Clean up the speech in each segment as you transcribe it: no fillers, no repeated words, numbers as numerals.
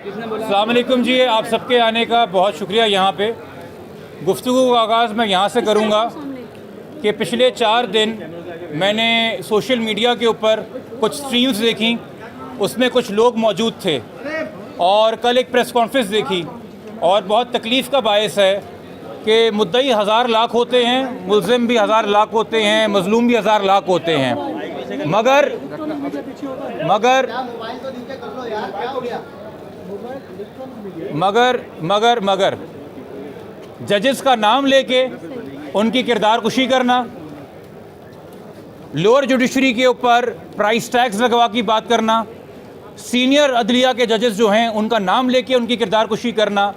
अस्सलाम वालेकुम जी, आप सबके आने का बहुत शुक्रिया। यहाँ पे गुफ्तगू का आगाज़ मैं यहाँ से करूँगा कि पिछले 4 दिन मैंने सोशल मीडिया के ऊपर कुछ स्ट्रीम्स देखी, उसमें कुछ लोग मौजूद थे और कल एक प्रेस कॉन्फ्रेंस देखी और बहुत तकलीफ़ का बायस है कि मुद्दई 1000 लाख होते हैं, मुल्ज़िम भी 1000 लाख होते हैं, मज़लूम भी 1000 लाख होते हैं, मगर जजेस का नाम लेके उनकी किरदार कुशी करना, लोअर जुडिशरी के ऊपर प्राइस टैक्स लगवा की बात करना, सीनियर अदलिया के जजेस जो हैं उनका नाम लेके उनकी किरदार कुशी करना,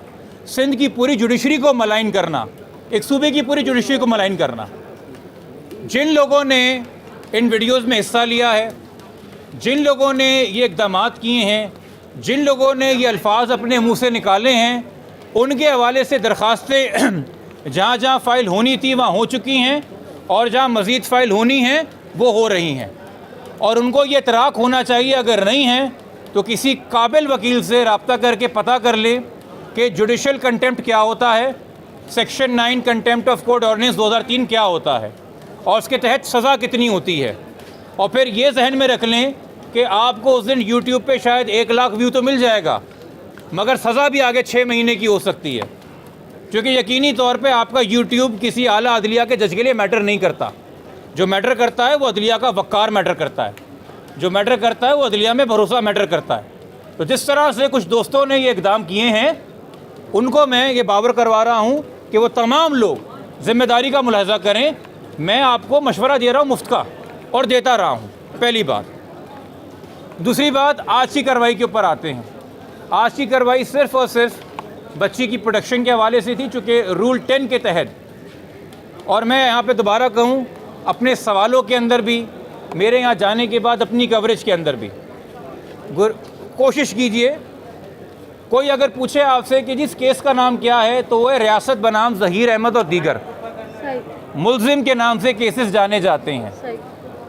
सिंध की पूरी जुडिशरी को मलाइन करना, एक सूबे की पूरी जुडिशरी को मलाइन करना। जिन लोगों ने इन वीडियोज़ में हिस्सा लिया है, जिन लोगों ने ये इक़दामात किए हैं, जिन लोगों ने ये अल्फाज अपने मुंह से निकाले हैं, उनके हवाले से दरख्वास्तें जहाँ जहाँ फ़ाइल होनी थी वहाँ हो चुकी हैं और जहाँ मज़ीद फ़ाइल होनी हैं वो हो रही हैं। और उनको ये तराक होना चाहिए, अगर नहीं है तो किसी काबिल वकील से रब्ता करके पता कर लें कि जुडिशल कंटेम्प्ट क्या होता है, section 9 contempt of court ordinance 2003 क्या होता है और उसके तहत सज़ा कितनी होती है। और फिर ये जहन में रख लें कि आपको उस दिन यूट्यूब पे शायद 1 लाख व्यू तो मिल जाएगा, मगर सज़ा भी आगे 6 महीने की हो सकती है, क्योंकि यकीनी तौर पे आपका यूट्यूब किसी आला अदलिया के जज के लिए मैटर नहीं करता। जो मैटर करता है वो अदलिया का वक़ार मैटर करता है, जो मैटर करता है वो अदलिया में भरोसा मैटर करता है। तो जिस तरह से कुछ दोस्तों ने ये इक़दाम किए हैं, उनको मैं ये बावर करवा रहा हूँ कि वो तमाम लोग ज़िम्मेदारी का मुलाहज़ा करें। मैं आपको मशवरा दे रहा हूँ मुफ्त का, और देता रहा हूँ, पहली बात। दूसरी बात, आज की कार्रवाई के ऊपर आते हैं। आज की कार्रवाई सिर्फ़ और सिर्फ बच्ची की प्रोटेक्शन के हवाले से थी, चूँकि रूल 10 के तहत। और मैं यहाँ पे दोबारा कहूँ, अपने सवालों के अंदर भी, मेरे यहाँ जाने के बाद अपनी कवरेज के अंदर भी कोशिश कीजिए, कोई अगर पूछे आपसे कि जिस केस का नाम क्या है, तो वह रियासत बनाम ज़हीर अहमद और दीगर मुल्ज़िम के नाम से केसेस जाने जाते हैं,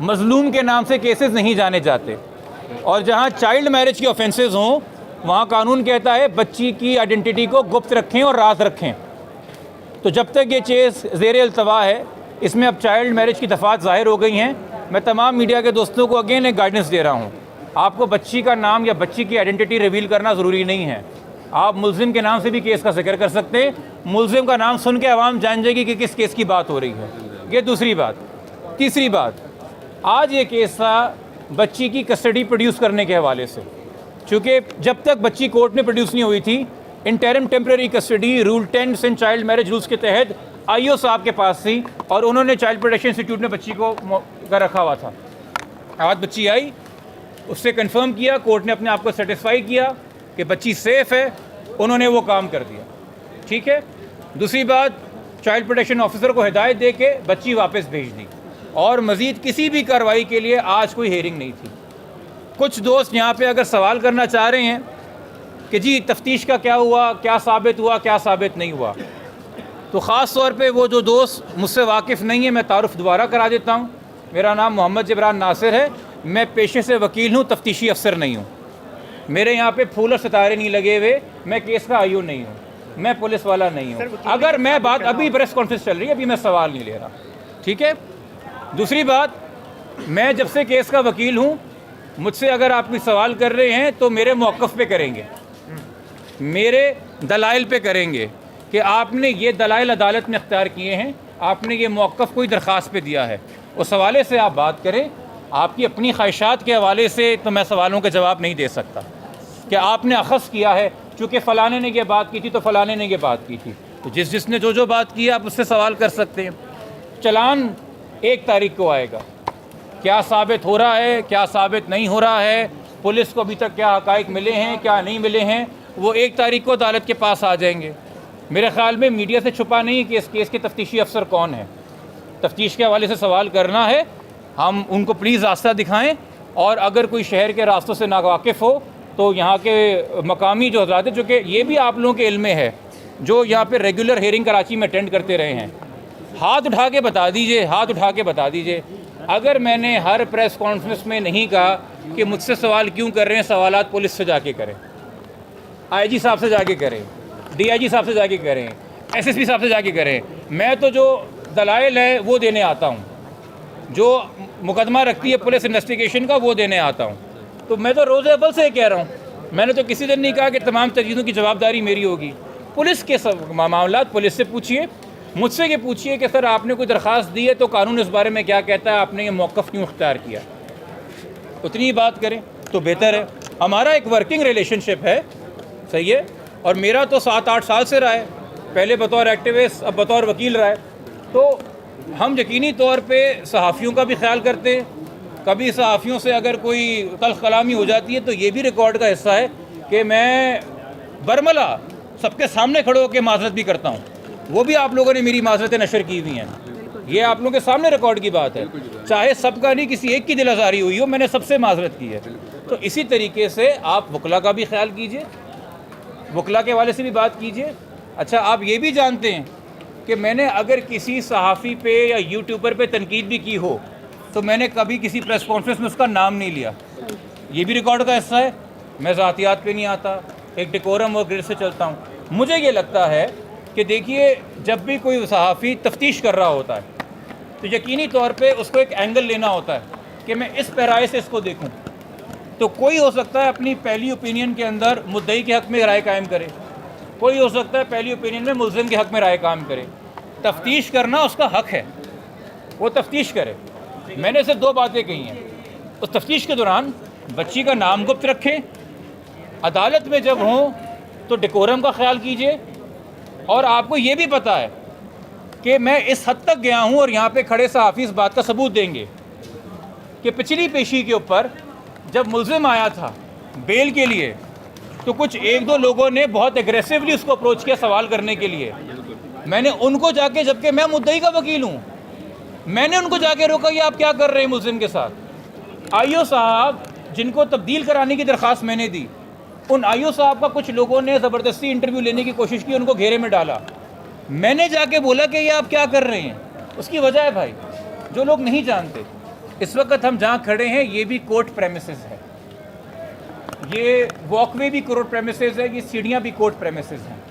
मज़लूम के नाम से केसेस नहीं जाने जाते। और जहाँ चाइल्ड मैरिज के ऑफेंसेस हों, वहाँ कानून कहता है बच्ची की आइडेंटिटी को गुप्त रखें और राज रखें। तो जब तक ये केस ज़ेर अल्तवा है, इसमें अब चाइल्ड मैरिज की दफ़ात ज़ाहिर हो गई हैं। मैं तमाम मीडिया के दोस्तों को अगेन एक गाइडेंस दे रहा हूँ, आपको बच्ची का नाम या बच्ची की आइडेंटिटी रिवील करना ज़रूरी नहीं है। आप मुल्ज़िम के नाम से भी केस का जिक्र कर सकते हैं, मुल्ज़िम का नाम सुन के आवाम जान जाएगी कि किस केस की बात हो रही है। ये दूसरी बात। तीसरी बात, आज ये केस था बच्ची की कस्टडी प्रोड्यूस करने के हवाले से, चूँकि जब तक बच्ची कोर्ट में प्रोड्यूस नहीं हुई थी, interim temporary custody rule 10 Sindh child marriage rules के तहत IO साहब के पास थी और उन्होंने चाइल्ड प्रोटेक्शन इंस्टीट्यूट में बच्ची को कर रखा हुआ था। आज बच्ची आई, उससे कंफर्म किया, कोर्ट ने अपने आप को सेटिस्फाई किया कि बच्ची सेफ़ है, उन्होंने वो काम कर दिया। ठीक है। दूसरी बात, चाइल्ड प्रोटेक्शन ऑफिसर को हिदायत दे के बच्ची वापस भेज दी और मज़ीद किसी भी कार्रवाई के लिए आज कोई हेयरिंग नहीं थी। कुछ दोस्त यहाँ पे अगर सवाल करना चाह रहे हैं कि जी तफ्तीश का क्या हुआ, क्या साबित हुआ, क्या साबित नहीं हुआ, तो ख़ास तौर पे वो जो दोस्त मुझसे वाकिफ़ नहीं है, मैं तारुफ़ दोबारा करा देता हूँ। मेरा नाम मोहम्मद जबरान नासिर है, मैं पेशे से वकील हूँ, तफ्तीशी अफसर नहीं हूँ। मेरे यहाँ पे फूल और सितारे नहीं लगे हुए, मैं केस का IO नहीं हूँ, मैं पुलिस वाला नहीं हूँ। अगर मैं बात, अभी प्रेस कॉन्फ्रेंस चल रही है, अभी मैं सवाल नहीं ले रहा। ठीक है। दूसरी बात, मैं जब से केस का वकील हूँ, मुझसे अगर आप कोई सवाल कर रहे हैं तो मेरे मौक़िफ़ पे करेंगे, मेरे दलाइल पे करेंगे कि आपने ये दलाइल अदालत में अख्तियार किए हैं, आपने ये मौक़िफ़ कोई दरख्वास्त पे दिया है, उस हवाले से आप बात करें। आपकी अपनी ख्वाहिशात के हवाले से तो मैं सवालों के जवाब नहीं दे सकता कि आपने अखज़ किया है, चूँकि फ़लाने ने ये बात की थी तो फ़लाने ने ये बात की थी। तो जिसने जो बात की आप उससे सवाल कर सकते हैं। चलान 1 तारीख को आएगा, क्या साबित हो रहा है, क्या साबित नहीं हो रहा है, पुलिस को अभी तक क्या हक़ाइक़ मिले हैं, क्या नहीं मिले हैं, वो 1 तारीख को अदालत के पास आ जाएंगे। मेरे ख़्याल में मीडिया से छुपा नहीं कि इस केस के तफ्तीशी अफसर कौन है। तफ्तीश के हवाले से सवाल करना है, हम उनको प्लीज़ रास्ता दिखाएं, और अगर कोई शहर के रास्तों से नावाकिफ़ हो तो यहाँ के मकामी जो हज़रात हैं, जो कि ये भी आप लोगों के इल्म में है, जो यहाँ पे रेगुलर हेयरिंग कराची में अटेंड करते रहे हैं, हाथ उठा के बता दीजिए, हाथ उठा के बता दीजिए। अगर मैंने हर प्रेस कॉन्फ्रेंस में नहीं कहा कि मुझसे सवाल क्यों कर रहे हैं, सवालात पुलिस से जाके करें। आईजी साहब से जाके करें, डीआईजी साहब से जाके करें, एसएसपी साहब से जाके करें। मैं तो जो दलाइल है वो देने आता हूँ, जो मुकदमा रखती है पुलिस इन्वेस्टिगेशन का वो देने आता हूँ। तो मैं तो रोज़ अव्वल से कह रहा हूँ, मैंने तो किसी दिन नहीं कहा कि तमाम चीज़ों की जवाबदारी मेरी होगी। पुलिस के सब मामला पुलिस से पूछिए, मुझसे ये पूछिए कि सर आपने कोई दरख्वास्त दी है तो कानून इस बारे में क्या कहता है, आपने ये मौक़िफ़ क्यों इख्तियार किया, उतनी ही बात करें तो बेहतर है। हमारा एक वर्किंग रिलेशनशिप है, सही है, और मेरा तो 7-8 साल से रहा है, पहले बतौर एक्टिविस्ट अब बतौर वकील रहा है। तो हम यकीनी तौर पे सहाफ़ियों का भी ख्याल करते हैं। कभी सहाफ़ियों से अगर कोई तल्ख़ कलामी हो जाती है तो ये भी रिकॉर्ड का हिस्सा है कि मैं बरमला सबके सामने खड़े होकर माज़रत भी करता हूँ। वो भी आप लोगों ने मेरी माज़रतें नशर की हुई हैं, ये आप लोगों के सामने रिकॉर्ड की बात है। चाहे सबका नहीं, किसी एक की दिल आज़ारी हुई हो, मैंने सबसे माज़रत की है। तो इसी तरीके से आप वकला का भी ख्याल कीजिए, वकला के वाले से भी बात कीजिए। अच्छा, आप ये भी जानते हैं कि मैंने अगर किसी सहाफ़ी पे या यूट्यूबर पे तनकीद भी की हो तो मैंने कभी किसी प्रेस कॉन्फ्रेंस में उसका नाम नहीं लिया, ये भी रिकॉर्ड का हिस्सा है। मैं ज़ातियात पे नहीं आता, एक डेकोरम और ग्रिड से चलता हूँ। मुझे ये लगता है कि देखिए, जब भी कोई सहाफ़ी तफ्तीश कर रहा होता है तो यकीनी तौर पे उसको एक एंगल लेना होता है कि मैं इस पैराए से इसको देखूं। तो कोई हो सकता है अपनी पहली ओपिनियन के अंदर मुद्दई के हक़ में राय कायम करे, कोई हो सकता है पहली ओपिनियन में मुल्ज़िम के हक़ में राय कायम करे। तफ्तीश करना उसका हक़ है, वो तफ्तीश करे। मैंने सिर्फ 2 बातें कही हैं, उस तफ्तीश के दौरान बच्ची का नाम गुप्त रखें, अदालत में जब हों तो डेकोरम का ख्याल कीजिए, और आपको ये भी पता है कि मैं इस हद तक गया हूँ और यहाँ पे खड़े सहाफ़ी इस बात का सबूत देंगे कि पिछली पेशी के ऊपर जब मुल्ज़िम आया था बेल के लिए तो कुछ 1-2 लोगों ने बहुत एग्रेसिवली उसको अप्रोच किया सवाल करने के लिए। मैंने उनको जाके, जबकि मैं मुद्दई का वकील हूँ, मैंने उनको जाके रोका कि आप क्या कर रहे हैं मुल्ज़िम के साथ। आईओ साहब जिनको तब्दील कराने की दरख्वास्त मैंने दी, उन आईओ साहब का कुछ लोगों ने ज़बरदस्ती इंटरव्यू लेने की कोशिश की, उनको घेरे में डाला। मैंने जाके बोला कि ये आप क्या कर रहे हैं। उसकी वजह है भाई, जो लोग नहीं जानते, इस वक्त हम जहाँ खड़े हैं ये भी कोर्ट प्रेमिसेस है, ये वॉकवे भी कोर्ट प्रेमिसेस है, ये सीढ़ियाँ भी कोर्ट प्रेमिसेस हैं।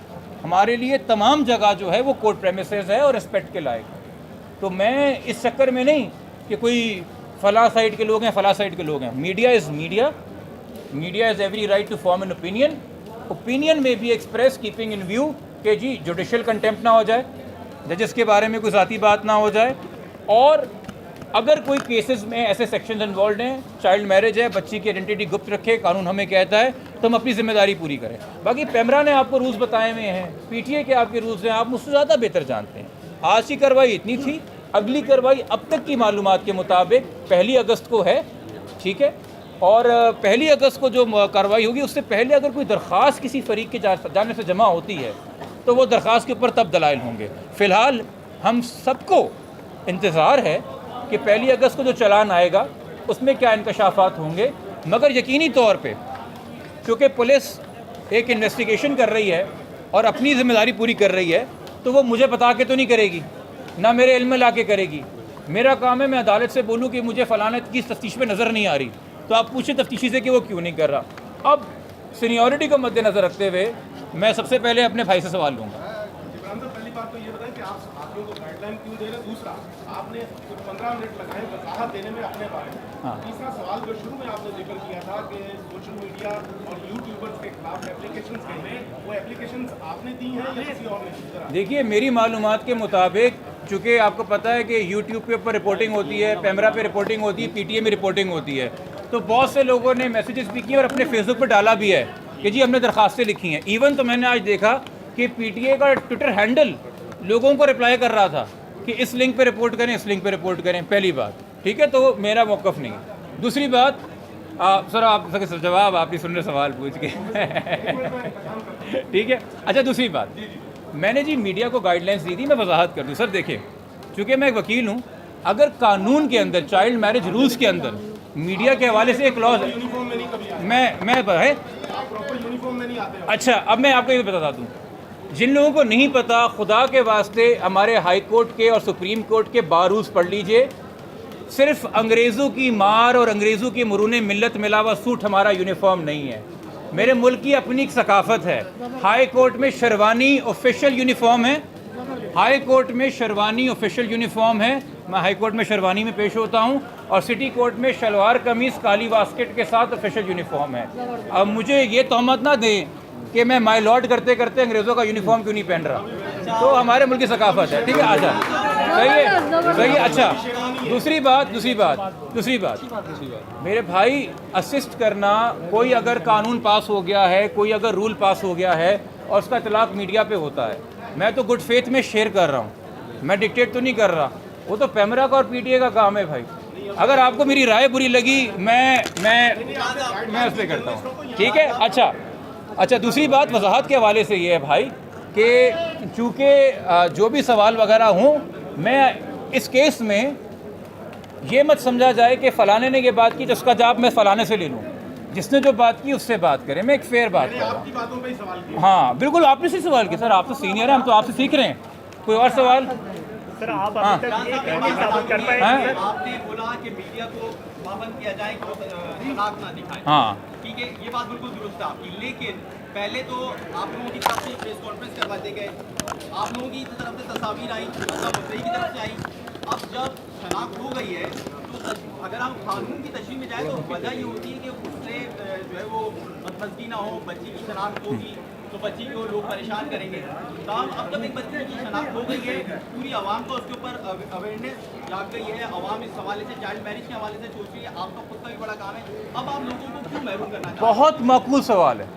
हमारे लिए तमाम जगह जो है वो कोर्ट प्रेमिसेस है और रिस्पेक्ट के लायक है। तो मैं इस चक्कर में नहीं कि कोई फ़लाँ साइड के लोग हैं, फ़लाँ साइड के लोग हैं। Media is media, media is every right to form an opinion. Opinion में भी एक्सप्रेस कीपिंग इन व्यू कि जी जुडिशल कंटेम्प्ट ना हो जाए, जजेस के बारे में कोई ज़ाती बात ना हो जाए, और अगर कोई केसेस में ऐसे सेक्शंस इन्वॉल्व हैं, चाइल्ड मैरिज है, बच्ची की आइडेंटिटी गुप्त रखे, कानून हमें कहता है, तो हम अपनी जिम्मेदारी पूरी करें। बाकी पैमरा ने आपको रूल्स बताए हुए हैं, पीटीए के आपके रूल्स हैं, आप मुझसे ज़्यादा बेहतर जानते हैं। आज की कार्रवाई इतनी थी, अगली कार्रवाई अब तक की मालूमात के मुताबिक 1 अगस्त को है, ठीक है, और 1 अगस्त को जो कार्रवाई होगी उससे पहले अगर कोई दरख्वास्त किसी फरीक के जाने से जमा होती है तो वो दरख्वास्त के ऊपर तब दलाइल होंगे। फ़िलहाल हम सबको इंतज़ार है कि 1 अगस्त को जो चालान आएगा उसमें क्या इंकशाफात होंगे, मगर यकीनी तौर पे क्योंकि पुलिस एक इन्वेस्टिगेशन कर रही है और अपनी ज़िम्मेदारी पूरी कर रही है, तो वो मुझे बता के तो नहीं करेगी, ना मेरे इल्म में ला के करेगी। मेरा काम है मैं अदालत से बोलूँ कि मुझे फ़लाना की तफ्तीश में नज़र नहीं आ रही, तो आप पूछें तफ्तीशी से कि वो क्यों नहीं कर रहा। अब सीनियरिटी को मद्देनज़र रखते हुए मैं सबसे पहले अपने भाई से सवाल लूँगा। पहली बात तो ये बताएं कि आप साथियों को गाइडलाइन क्यों दे रहे हैं, दूसरा आपने 15 मिनट लगाए वजाहत देने में अपने बारे में, तीसरा सवाल जो शुरू में आपने जिक्र किया था कि सोशल मीडिया और यूट्यूबर्स के खिलाफ एप्लीकेशंस गए हैं, वो एप्लीकेशंस आपने दी हैं या किसी और ने? देखिए, मेरी मालूमात के मुताबिक, चूँकि आपको पता है कि यूट्यूब के ऊपर रिपोर्टिंग होती है, पैमरा पे रिपोर्टिंग होती है, पीटीए में रिपोर्टिंग होती है, तो बहुत से लोगों ने मैसेजेस भी किए और अपने फेसबुक पर डाला भी है कि जी हमने दरख्वास्तें लिखी हैं। इवन तो मैंने आज देखा कि पीटीए का ट्विटर हैंडल लोगों को रिप्लाई कर रहा था कि इस लिंक पे रिपोर्ट करें, इस लिंक पे रिपोर्ट करें। पहली बात, ठीक है, तो मेरा मौक़िफ़ नहीं है। दूसरी बात, सर आप सर जवाब आप ही सुन रहे सवाल पूछ के ठीक है। अच्छा, दूसरी बात, मैंने जी मीडिया को गाइडलाइंस दी थी, मैं वजाहत कर दूँ। सर देखिए, चूँकि मैं एक वकील हूँ, अगर कानून के अंदर चाइल्ड मैरिज रूल्स के अंदर मीडिया के हवाले से एक क्लॉज है, मैं है अच्छा, अब मैं आपको ये बता दूँ, जिन लोगों को नहीं पता, खुदा के वास्ते हमारे हाई कोर्ट के और सुप्रीम कोर्ट के बारूज पढ़ लीजिए। सिर्फ अंग्रेज़ों की मार और अंग्रेज़ों की मरून मिल्लत मिला हुआ सूट हमारा यूनिफॉर्म नहीं है। मेरे मुल्क की अपनी एक सकाफत है। हाई कोर्ट में शेरवानी ऑफिशियल यूनिफॉर्म है, हाई कोर्ट में शेरवानी ऑफिशियल यूनिफॉर्म है। मैं हाई कोर्ट में शेरवानी में पेश होता हूँ और सिटी कोर्ट में शलवार कमीज़ काली वास्केट के साथ ऑफिशियल यूनिफॉर्म है। अब मुझे ये तहमत ना दें कि मैं माय लॉर्ड करते करते अंग्रेज़ों का यूनिफॉर्म क्यों नहीं पहन रहा। तो हमारे मुल्क की सकाफत है, ठीक है। आजा, सही है, सही है। अच्छा, दूसरी बात मेरे भाई, असिस्ट करना, कोई अगर कानून पास हो गया है, कोई अगर रूल पास हो गया है और उसका इतलाक मीडिया पे होता है, मैं तो गुड फेथ में शेयर कर रहा हूँ, मैं डिक्टेट तो नहीं कर रहा। वो तो पैमरा का और पीटीए का काम है भाई। अगर आपको मेरी राय बुरी लगी, मैं उस पर करता हूँ, ठीक है। अच्छा, दूसरी बात वजाहत के हवाले से ये है भाई कि चूँकि जो भी सवाल वगैरह हों, मैं इस केस में ये मत समझा जाए कि फ़लाने ने ये बात की तो उसका जवाब मैं फ़लाने से ले लूँ। जिसने जो बात की उससे बात करें, मैं एक फेयर बात कर रहा हूँ। आपकी बातों पे ही सवाल किया। हाँ बिल्कुल, आपने से सवाल किया सर, आप तो सीनियर हैं, हम तो आपसे सीख रहे हैं। कोई और सवाल? सर आप अभी तक ये क्यों नहीं साबित कर पाए? हाँ? आपने बोला कि मीडिया को पाबंद किया जाए कि वो तलाक ना दिखाए। हाँ, ठीक है, ये बात बिल्कुल दुरुस्त है आपकी, लेकिन पहले तो आप लोगों की तरफ से प्रेस कॉन्फ्रेंस करवाते गए, आप लोगों की तरफ से तस्वीर आई, मुद्दई की तरफ से आई। अब जब शनाख्त हो गई है तो अगर हम कानून की तशरीह में जाए तो वजह ये होती है कि उससे जो है वो बदमज़गी ना हो, बच्ची की शनाख्त होगी तो बच्ची को लोग परेशान करेंगे। तो अब जब एक बच्ची की शनाख्त हो गई है, पूरी आवाम को उसके ऊपर अवेयरनेस जाग गई है, आवाम इस हवाले से चाइल्ड मैरिज के हवाले से सोच रही है, आपका खुद का भी बड़ा काम है, अब आप लोगों को क्यों महरूम करना चाहते हैं? बहुत माकूल सवाल है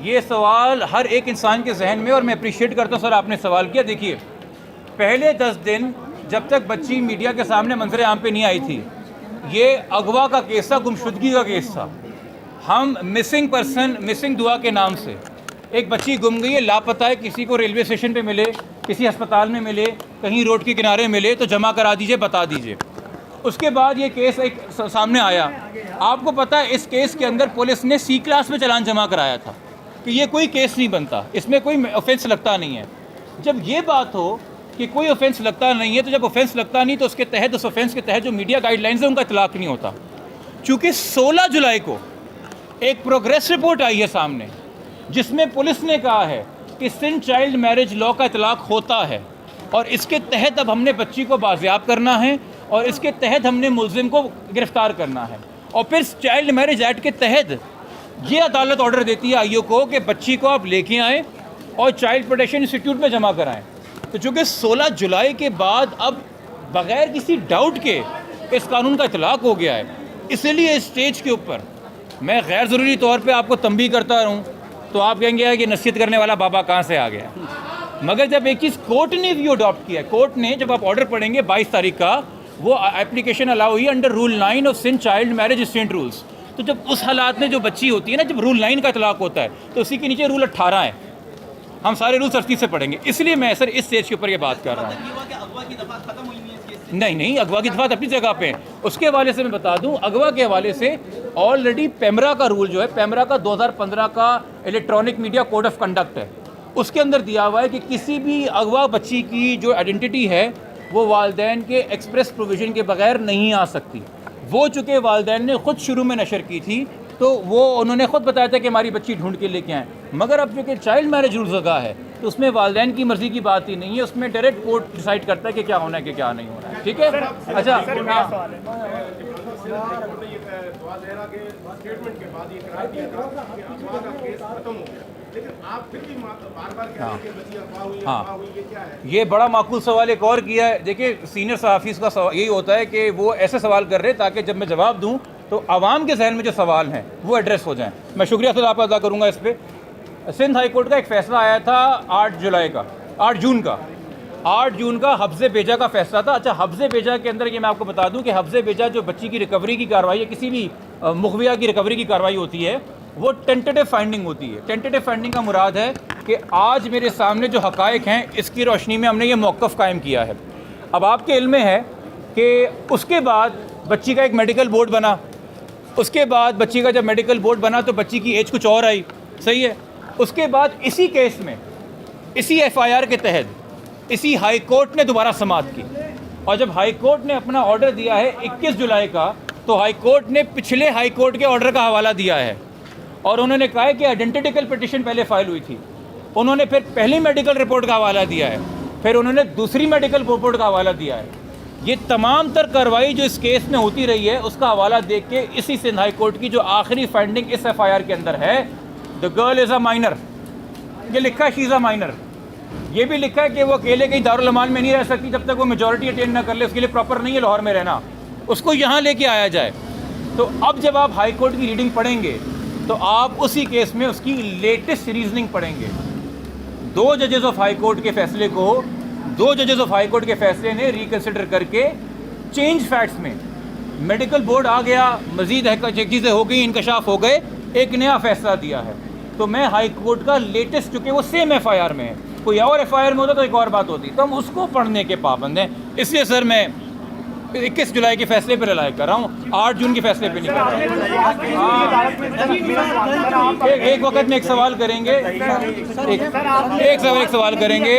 ये सवाल हर एक इंसान के जहन में, और मैं अप्रिशिएट करता हूँ सर आपने सवाल किया। देखिए, पहले 10 दिन जब तक बच्ची मीडिया के सामने मंजर आम पे नहीं आई थी, ये अगवा का केस था, गुमशुदगी का केस था। हम मिसिंग दुआ के नाम से एक बच्ची गुम गई है, लापता है, किसी को रेलवे स्टेशन पे मिले, किसी अस्पताल में मिले, कहीं रोड के किनारे मिले तो जमा करा दीजिए, बता दीजिए। उसके बाद ये केस एक सामने आया। आपको पता है इस केस के अंदर पुलिस ने C क्लास में चालान जमा कराया था कि ये कोई केस नहीं बनता, इसमें कोई ऑफेंस लगता नहीं है। जब ये बात हो कि कोई ऑफेंस लगता नहीं है, तो जब ऑफेंस लगता नहीं तो उसके तहत, उस ऑफेंस के तहत जो मीडिया गाइडलाइंस है उनका इतलाक नहीं होता। चूँकि 16 जुलाई को एक प्रोग्रेस रिपोर्ट आई है सामने जिसमें पुलिस ने कहा है कि सिंध चाइल्ड मैरिज लॉ का इतलाक होता है और इसके तहत अब हमने बच्ची को बाजियाब करना है और इसके तहत हमने मुलजिम को गिरफ्तार करना है। और फिर चाइल्ड मैरिज एक्ट के तहत ये अदालत ऑर्डर देती है आईओ को कि बच्ची को आप लेके आएँ और चाइल्ड प्रोटेक्शन इंस्टीट्यूट में जमा कराएँ। तो चूँकि 16 जुलाई के बाद अब बग़ैर किसी डाउट के इस कानून का इतलाक हो गया है, इसलिए इस स्टेज के ऊपर मैं गैर ज़रूरी तौर पे आपको तंबीह करता रहूँ तो आप कहेंगे कि नसीहत करने वाला बाबा कहाँ से आ गया। मगर जब एक चीज़ कोर्ट ने भी अडॉप्ट किया, कोर्ट ने, जब आप ऑर्डर पढ़ेंगे 22 तारीख का, वो एप्लीकेशन अलाउ हुई under rule 9 of Sindh child marriage restraint rules. तो जब उस हालात में जो बच्ची होती है ना, जब रूल 9 का इतलाक होता है तो उसी के नीचे रूल 18 है। हम सारे रूल सख्ती से पढ़ेंगे, इसलिए मैं सर इस स्टेज के ऊपर ये बात कर रहा हूँ। नहीं, अगवा की दफ़ात अपनी जगह पे है। उसके हवाले से मैं बता दूं, अगवा के हवाले से ऑलरेडी पैमरा का रूल जो है, पैमरा का 2015 का electronic media code of conduct है, उसके अंदर दिया हुआ है कि किसी भी अगवा बच्ची की जो आइडेंटिटी है वो वालिदैन के एक्सप्रेस प्रोविज़न के बगैर नहीं आ सकती। वो चूँकि वालिदैन ने ख़ुद शुरू में नशर की थी तो वो उन्होंने ख़ुद बताया था कि हमारी बच्ची ढूंढ के लेके आएँ। मगर अब चूँकि चाइल्ड मैरिज रूल जगह है तो उसमें वालिदैन की मर्ज़ी की बात ही नहीं है, उसमें डायरेक्ट कोर्ट डिसाइड करता है कि क्या होना है कि क्या नहीं होना है। ठीक है। अच्छा, स्टेटमेंट के बाद ये करार दिया था कि अगवा का केस खत्म हो गया, लेकिन आप फिर भी बार-बार कह रहे हैं कि बच्ची अगवा हुई, ये क्या है? ये बड़ा माकूल सवाल एक और किया है। देखिए, सीनियर सहाफ़ीज़ का सवाल यही होता है कि वो ऐसे सवाल कर रहे हैं ताकि जब मैं जवाब दूँ तो आवाम के जहन में जो सवाल हैं वो एड्रेस हो जाएँ। मैं शुक्रिया सर आपका अदा करूँगा इस पर। सिंध हाई कोर्ट का एक फ़ैसला आया था 8 जून का हफ्ज़े बेजा का फ़ैसला था। अच्छा, हफ्ज़े बेजा के अंदर ये मैं आपको बता दूं कि हफ्ज़े बेजा जो बच्ची की रिकवरी की कार्रवाई है, किसी भी मुखबिया की रिकवरी की कार्रवाई होती है, वो टेंटेटिव फाइंडिंग होती है। टेंटेटिव फाइंडिंग का मुराद है कि आज मेरे सामने जो हक़ाइक़ हैं इसकी रोशनी में हमने ये मौक़िफ़ कायम किया है। अब आपके इल्म में है कि उसके बाद बच्ची का एक मेडिकल बोर्ड बना, उसके बाद बच्ची का जब मेडिकल बोर्ड बना तो बच्ची की एज कुछ और आई, सही है। उसके बाद इसी केस में, इसी FIR के तहत इसी हाई कोर्ट ने दोबारा समाअत की, और जब हाई कोर्ट ने अपना ऑर्डर दिया है 21 जुलाई का, तो हाई कोर्ट ने पिछले हाई कोर्ट के ऑर्डर का हवाला दिया है और उन्होंने कहा है कि आइडेंटिकल पिटिशन पहले फाइल हुई थी, उन्होंने फिर पहली मेडिकल रिपोर्ट का हवाला दिया है, फिर उन्होंने दूसरी मेडिकल रिपोर्ट का हवाला दिया है। ये तमाम तर कार्रवाई जो इस केस में होती रही है उसका हवाला देख के इसी सिंध हाई कोर्ट की जो आखिरी फाइंडिंग इस एफआईआर के अंदर है, the girl is a minor, ये लिखा है शी इज़ अ माइनर। ये भी लिखा है कि वो अकेले कहीं दारुल अमान में नहीं रह सकती जब तक वो मेजॉरिटी अटेंड ना कर ले, उसके लिए प्रॉपर नहीं है लाहौर में रहना, उसको यहाँ लेके आया जाए। तो अब जब आप हाई कोर्ट की रीडिंग पढ़ेंगे तो आप उसी केस में उसकी लेटेस्ट रीजनिंग पढ़ेंगे। दो जजेस ऑफ हाई कोर्ट के फैसले को, दो जजेस ऑफ हाई कोर्ट के फैसले ने रिकन्सिडर करके चेंज फैक्ट्स में मेडिकल बोर्ड आ गया, मजीद चीज़ें हो गई, इंकशाफ हो गए, एक नया फैसला दिया है। तो मैं हाई कोर्ट का लेटेस्ट, चूँकि वो सेम एफआईआर में है, कोई और एफआईआर में होता तो एक और बात होती, तो हम उसको पढ़ने के पाबंद हैं। इसलिए सर मैं 21 जुलाई के फैसले पर रिलाय कर रहा हूँ, 8 जून के फैसले पे नहीं कर रहा हूँ। एक वक्त में एक सवाल करेंगे, एक सवाल करेंगे,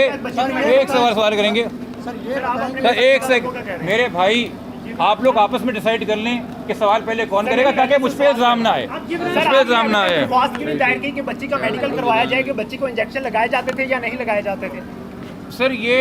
एक सवाल करेंगे। एक सेकंड मेरे भाई, आप लोग आपस में डिसाइड कर लें कि सवाल पहले कौन करेगा ताकि मुझ पे इल्जाम ना आए, मुझ पे इल्जाम ना आए। दायर की कि बच्ची का मेडिकल करवाया जाए कि बच्ची को इंजेक्शन लगाए जाते थे या नहीं लगाए जाते थे? सर ये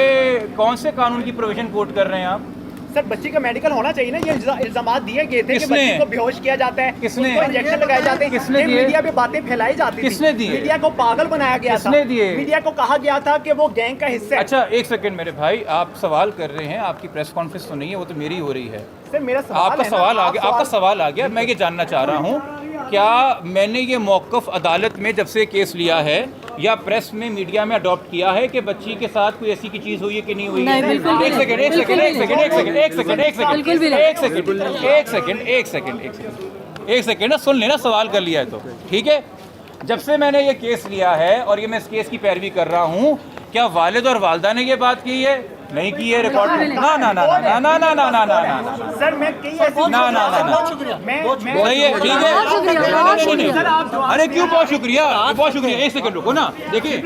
कौन से कानून की प्रोविजन कोट कर रहे हैं आप? सर बच्ची का मेडिकल होना चाहिए ना, ये इल्जामात दिए गए थे कि बच्ची को बेहोश किया जाता है, किसने इंजेक्शन लगाए जाते हैं, किसने दिए? मीडिया पे बातें फैलाई जाती थी, किसने दिए? मीडिया को पागल बनाया गया था, किसने दिए? मीडिया को कहा गया था कि वो गैंग का हिस्सा है। अच्छा एक सेकंड मेरे भाई, आप सवाल कर रहे हैं, आपकी प्रेस कॉन्फ्रेंस तो नहीं है, वो तो मेरी हो रही है। सर मेरा सवाल आपका सवाल आ गया, आपका सवाल आ गया। मैं ये जानना चाह रहा हूँ, क्या मैंने ये मौक़िफ़ अदालत में जब से केस लिया है या प्रेस में, मीडिया में अडॉप्ट किया है कि बच्ची के साथ कोई ऐसी की चीज़ हुई है कि नहीं हुई है? एक सेकेंड सुन लेना, सवाल कर लिया है तो ठीक है। जब से मैंने ये केस लिया है और ये मैं इस केस की पैरवी कर रहा हूँ, क्या वालिद और वालदा ने ये बात की है? नहीं की है रिकॉर्ड में? ना ना ना ना ना ना ना ना ना ना सर मैं कई ऐसी ना ना ना ना सही है, ठीक है। अरे क्यों, बहुत शुक्रिया, बहुत शुक्रिया। एक सेकंड रुको ना, देखिए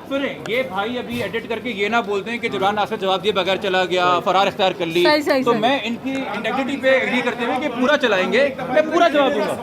सुने, ये भाई अभी एडिट करके ये ना बोलते हैं कि जुलान नासिर जवाब दिए बगैर चला गया, फरार इख्तियार कर ली, तो मैं इनकी इंटेग्रिटी पे एग्री करते हुए कि पूरा चलाएंगे, मैं पूरा जवाब दूंगा।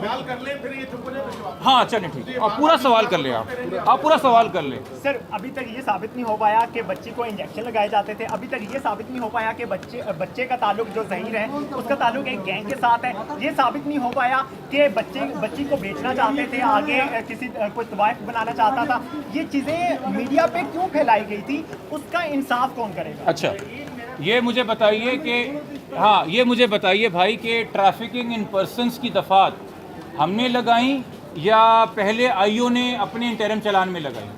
हाँ चलें ठीक है, आप पूरा सवाल कर लें, आप पूरा सवाल कर लें। सर अभी तक ये साबित नहीं हो पाया कि बच्ची को इंजेक्शन लगाए जाते थे, अभी तक ये साबित नहीं हो पाया कि बच्चे का ताल्लुक जो ज़हीर है उसका ताल्लुक एक गैंग के साथ है, ये साबित नहीं हो पाया कि बच्ची को बेचना चाहते थे, आगे किसी कोई तवाइफ बनाना चाहता था। ये चीज़ें मीडिया पे क्यों फैलाई गई थी, उसका इंसाफ कौन करेगा? अच्छा ये मुझे बताइए कि, हाँ ये मुझे बताइए भाई कि ट्रैफिकिंग इन पर्सनस की दफात हमने लगाई या पहले आईओ ने अपने इंटरम चलान में लगाई?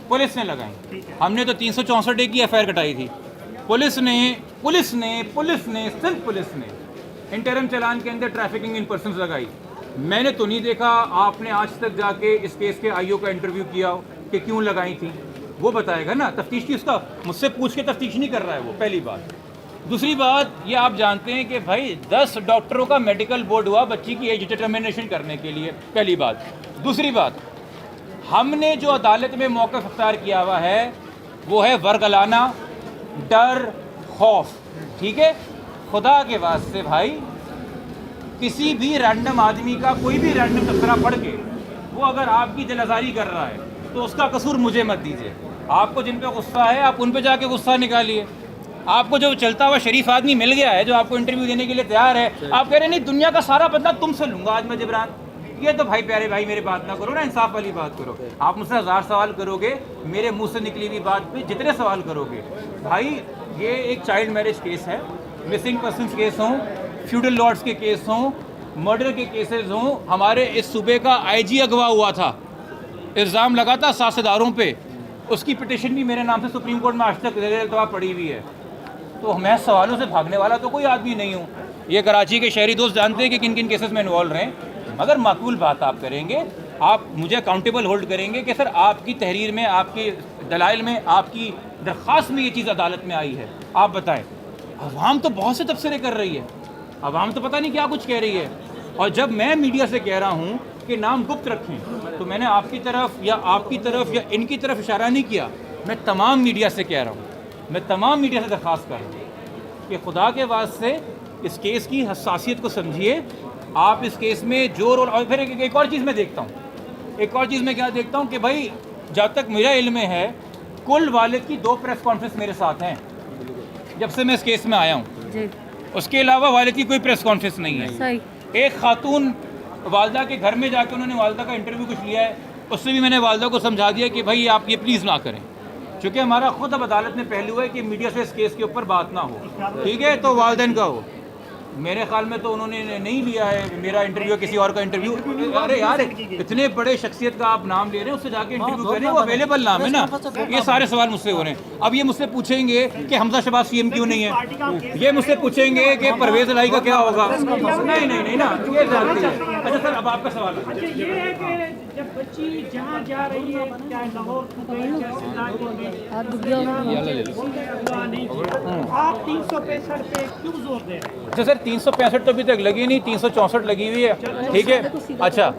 पुलिस ने लगाई। हमने तो 364 की एफआईआर कटाई थी, पुलिस ने सिर्फ पुलिस ने इंटरम चलान के अंदर ट्रैफिकिंग इन पर्सनस लगाई। मैंने तो नहीं देखा आपने आज तक जाके इस केस के आईओ का इंटरव्यू किया कि क्यों लगाई थी, वो बताएगा ना। तफ्तीश की उसका मुझसे पूछ के तफ्तीश नहीं कर रहा है वो, पहली बात। दूसरी बात ये आप जानते हैं कि भाई 10 डॉक्टरों का मेडिकल बोर्ड हुआ बच्ची की एज डिटर्मिनेशन करने के लिए, पहली बात। दूसरी बात, हमने जो अदालत में मौक़िफ़ अख्तियार किया हुआ है वो है वर्गलाना, डर, खौफ, ठीक है। खुदा के वास्ते भाई किसी भी रैंडम आदमी का कोई भी रैंडम तबसरा पढ़ के वो अगर आपकी दिल आज़ारी कर रहा है तो उसका कसूर मुझे मत दीजिए। आपको जिन पे गुस्सा है आप उन पे जाके गुस्सा निकालिए। आपको जो चलता हुआ शरीफ आदमी मिल गया है जो आपको इंटरव्यू देने के लिए तैयार है, आप कह रहे नहीं दुनिया का सारा बदला तुमसे लूँगा आज मैं जिब्रान, ये तो भाई प्यारे भाई मेरी बात ना करो ना, इंसाफ वाली बात करो। आप मुझसे 1000 सवाल करोगे, मेरे मुंह से निकली हुई बात पे जितने सवाल करोगे भाई, ये एक चाइल्ड मैरिज केस है, मिसिंग पर्सनस केस हों, फ्यूडल लॉर्ड्स के केस हों, मर्डर के केसेस हों। हमारे इस सूबे का आईजी अगवा हुआ था, इल्ज़ाम लगा था सासेदारों पे, उसकी पिटिशन भी मेरे नाम से सुप्रीम कोर्ट में आज तक ज़ेर-ए-इल्तवा पड़ी हुई है। तो मैं सवालों से भागने वाला तो कोई आदमी नहीं हूँ। ये कराची के शहरी दोस्त जानते हैं कि किन किन केसेस में इन्वॉल्व रहे, मगर माकूल बात आप करेंगे, आप मुझे अकाउंटेबल होल्ड करेंगे कि सर आपकी तहरीर में, आपकी दलाइल में, आपकी दरख्वास्त में ये चीज़ अदालत में आई है। आप बताएं, अवाम तो बहुत से तबसरे कर रही है, अवाम तो पता नहीं क्या कुछ कह रही है। और जब मैं मीडिया से कह रहा हूँ कि नाम गुप्त रखें, तो मैंने आपकी तरफ या इनकी तरफ इशारा नहीं किया, मैं तमाम मीडिया से कह रहा हूँ, मैं तमाम मीडिया से दरख्वास्त कर रहा हूँ कि खुदा के वास्ते इस केस की हसासियत को समझिए। आप इस केस में जो रोल, और फिर एक और चीज़ मैं देखता हूँ, एक और चीज़ मैं क्या देखता हूँ कि भाई जब तक मेरा इल्म में है कुल वालिद की 2 प्रेस कॉन्फ्रेंस मेरे साथ हैं जब से मैं इस केस में आया हूँ। जी उसके अलावा वालिद की कोई प्रेस कॉन्फ्रेंस नहीं है। सही। एक खातून वालदा के घर में जाके उन्होंने वालदा का इंटरव्यू कुछ लिया है, उससे भी मैंने वालदा को समझा दिया कि भाई आप ये प्लीज़ ना करें, क्योंकि हमारा खुद अब अदालत में पहलू है कि मीडिया से इस केस के ऊपर बात ना हो, ठीक है। तो वालदैन का हो, मेरे ख्याल में तो उन्होंने नहीं लिया है मेरा इंटरव्यू, किसी और का इंटरव्यू। अरे यार इतने बड़े शख्सियत का आप नाम ले रहे हैं, उससे जाके इंटरव्यू कर रहे हैं, वो अवेलेबल नाम है ना। ये सारे सवाल मुझसे हो रहे हैं। अब ये मुझसे पूछेंगे कि हमजा शहबाज सीएम क्यों नहीं है, ये मुझसे पूछेंगे कि परवेज इलाही का क्या होगा। नहीं नहीं नहीं ना, ये जानती है। अच्छा सर, अब आपका सवाल है। ये है कि जब बच्ची जहाँ जा रही है, चाहे लाहौर को गई, चाहे सिंगापुर में, आप 365 पे क्यों जोर दे रहे हैं? अच्छा सर, 365 तो अभी तक लगी नहीं, 364 लगी हुई है, ठीक है। अच्छा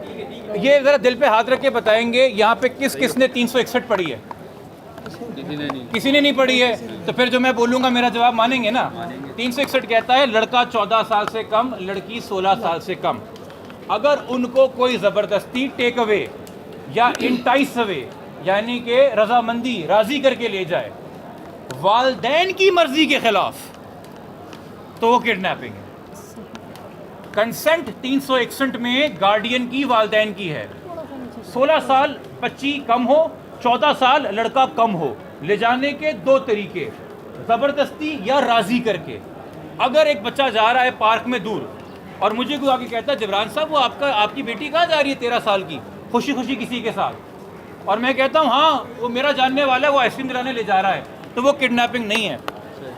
ये ज़रा दिल पे हाथ रख के बताएंगे यहाँ पे किस किसने 361 पढ़ी है? किसी ने नहीं पढ़ी है। तो फिर जो मैं बोलूँगा मेरा जवाब मानेंगे ना? 361 कहता है लड़का 14 साल से कम, लड़की 16 साल से कम। अगर उनको कोई ज़बरदस्ती टेक अवे या इंटाइस अवे यानी कि रजामंदी राज़ी करके ले जाए वालदैन की मर्जी के खिलाफ, तो वो किडनैपिंग है। कंसेंट 361 में गार्डियन की वालदैन की है। 16 साल बच्ची कम हो, 14 साल लड़का कम हो, ले जाने के 2 तरीके, ज़बरदस्ती या राज़ी करके। अगर एक बच्चा जा रहा है पार्क में दूर और मुझे कोई आके कहता है जबरान साहब वो आपकी बेटी कहाँ जा रही है 13 साल की, खुशी खुशी किसी के साथ, और मैं कहता हूँ हाँ वो मेरा जानने वाला है, वो आइसक्रीम दिलाने ले जा रहा है, तो वो किडनैपिंग नहीं है।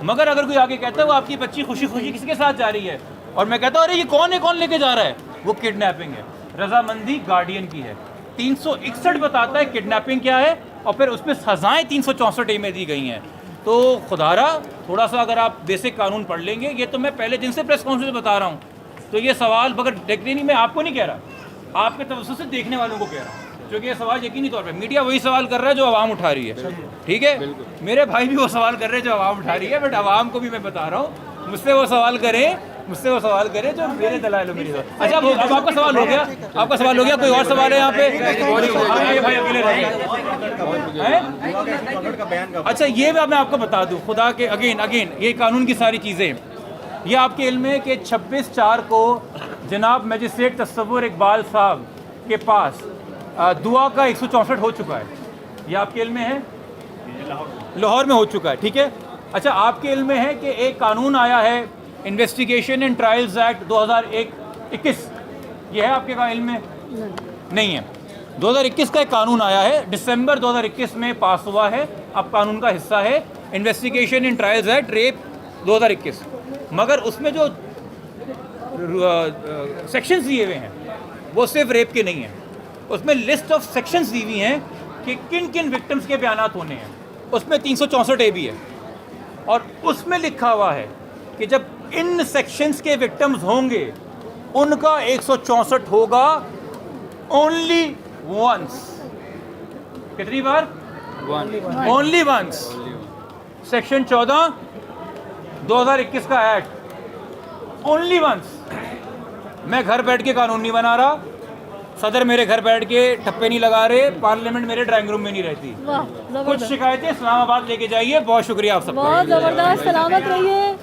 मगर अगर कोई आके कहता है वो आपकी बच्ची खुशी खुशी किसी के साथ जा रही है और मैं कहता हूँ अरे ये कौन है, कौन लेके जा रहा है, वो किडनैपिंग है। रजामंदी गार्डियन की है। 361 बताता है किडनैपिंग क्या है और फिर उसमें सजाएं 364 में दी गई हैं। तो खुदारा थोड़ा सा अगर आप बेसिक कानून पढ़ लेंगे, ये तो मैं पहले दिन से प्रेस कॉन्फ्रेंस में बता रहा हूँ, तो ये सवाल मगर देखने नहीं, मैं आपको नहीं कह रहा, आपके तवज्जुह से देखने वालों को कह रहा हूँ, क्योंकि ये सवाल यकीनी तौर पे मीडिया वही सवाल कर रहा है जो आवाम उठा रही है, ठीक है। मेरे भाई भी वो सवाल कर रहे हैं जो आवाम उठा रही है, बट आवाम को भी मैं बता रहा हूँ मुझसे वो सवाल करें जो मेरे दलाइल हो मेरी। अच्छा अब आपका सवाल हो गया, आपका सवाल हो गया, कोई और सवाल है यहाँ पे? भाई अकेले रह गए। अच्छा ये मैं आपको बता दूँ, खुदा के अगेन ये कानून की सारी चीज़ें, ये आपके इल्म है कि 26/4 को जनाब मजिस्ट्रेट तस्वुर इकबाल साहब के पास दुआ का 164 हो चुका है, ये आपके इल्म में है, लाहौर में हो चुका है, ठीक है। अच्छा आपके इल्म में है कि एक कानून आया है इन्वेस्टिगेशन एंड ट्रायल्स एक्ट 2021, ये है आपके का इल्म में? नहीं है। 2021 का एक कानून आया है, दिसंबर 2021 में पास हुआ है, अब कानून का हिस्सा है investigation and trials act rape 2021, मगर उसमें जो सेक्शंस दिए हुए हैं वो सिर्फ रेप के नहीं हैं, उसमें लिस्ट ऑफ सेक्शंस दी हुई हैं कि किन किन विक्टिम्स के बयानात होने हैं, उसमें 364A भी है और उसमें लिखा हुआ है कि जब इन सेक्शंस के विक्टिम्स होंगे उनका 164 होगा ओनली वंस। कितनी बार? Only once. सेक्शन 14 2021 का एक्ट, ओनली वंस। मैं घर बैठ के कानून नहीं बना रहा, सदर मेरे घर बैठ के ठप्पे नहीं लगा रहे, पार्लियामेंट मेरे ड्राइंग रूम में नहीं रहती। वाह कुछ जबरदस्त, शिकायतें इस्लामाबाद लेके जाइए। बहुत शुक्रिया आप सबका। बहुत जबरदस्त, सलामत रहिए।